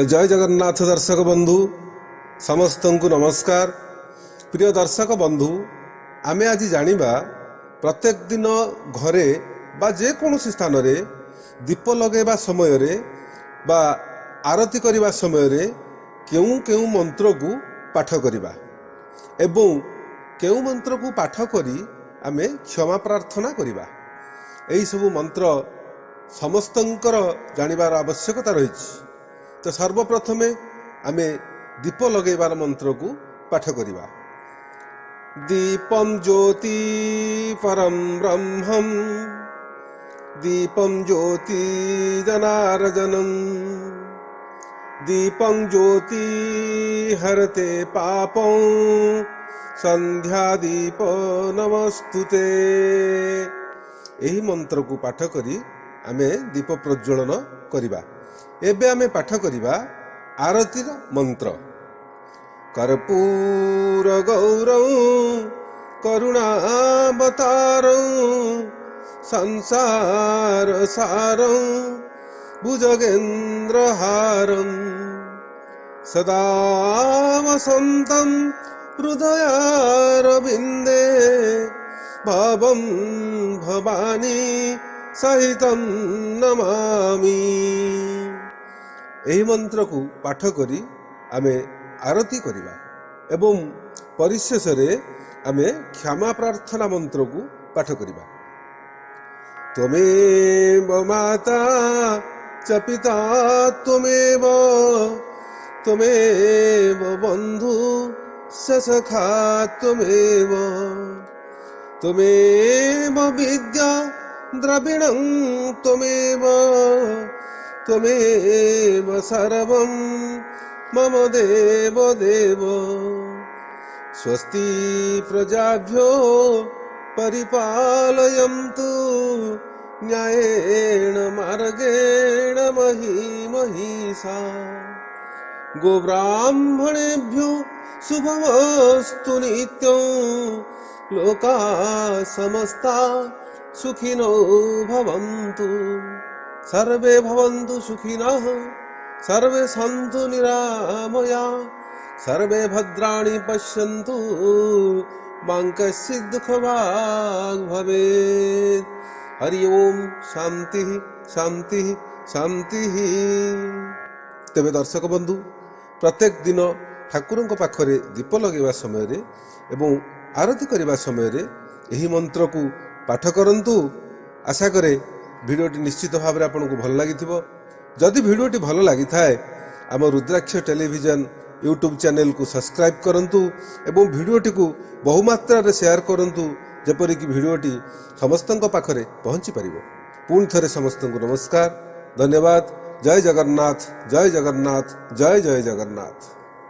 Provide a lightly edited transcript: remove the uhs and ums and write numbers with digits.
जय जगन्नाथ दर्शक बंधु समस्त को नमस्कार। प्रिय दर्शक बंधु आमे आज जानिबा प्रत्येक दिन घरे बा जे कोनोसी स्थान रे दीप लगेबा समय रे बा आरती करबा समय रे केउ केउ मंत्र को पाठ करबा एवं केउ मंत्र को पाठ करी आमे क्षमा प्रार्थना करबा। एही सब मंत्र समस्तंकर जानिबार आवश्यकता रही। तो सर्वप्रथमे आमे दीप लगेबार मंत्र को पाठ करिबा। दीपम ज्योति परम ब्रह्मम दीपम ज्योति जनार्दनम दीपं ज्योति हरते पापं संध्या दीप नमस्तुते। एही मंत्र को पाठ करी आमे दीप प्रज्वलन करिबा। एबे आमे पाठ करिबा आरतीर मंत्र। कर्पूर गौरं करुणावतारं संसार सारं भुजगेन्द्रहारं सदा वसन्तं हृदयारविन्दे भवं भवानी सहितं नमामि। एही मंत्र को पाठ करी आमे आरती करिबा एवं परिशेष रे आमे क्षमा प्रार्थना मंत्र को पाठ करिबा। त्वमेव माता च पिता त्वमेव त्वमेव बंधु स सखा त्वमेव त्वमेव विद्या द्रविणं त्वमेव त्वमेव सर्वं मम देव देव। स्वस्ति प्रजाभ्यो परिपालयन्तु न्यायेन मार्गेण मही महिषा गोब्राह्मणेभ्यो शुभमस्तु नित्यं लोकाः समस्ता सुखिनो भवन्तु सर्वे भवन्तु सुखिनः सर्वे सन्तु निरामया सर्वे भद्राणि पश्यन्तु मां कश्चित् दुःखभाग् भवेत्। हरि ओम शांति शांति शांति। तेबे दर्शक बंधु प्रत्येक दिन ठाकुरଙ୍କ पाखरे दीप लगेबा समय रे एवं आरती करबा समय रे एही मंत्र को पाठ करंतु। आशा करे भिडियोटी निश्चित भाव में आपको भल लगी। जदि भिडियोटी भल लगी थाए आम रुद्राक्ष टेलीविजन यूट्यूब चैनल को सब्सक्राइब करंतु एवं भिडियोटी को बहुमात्रा रे शेयर करंतु जेपरिक भिडियोटी समस्तଙ୍କ पाखरे पहुंची परिबो। पुणी थरे समस्तଙ୍କୁ नमस्कार धन्यवाद। जय जगन्नाथ जय जगन्नाथ जय जय जगन्नाथ।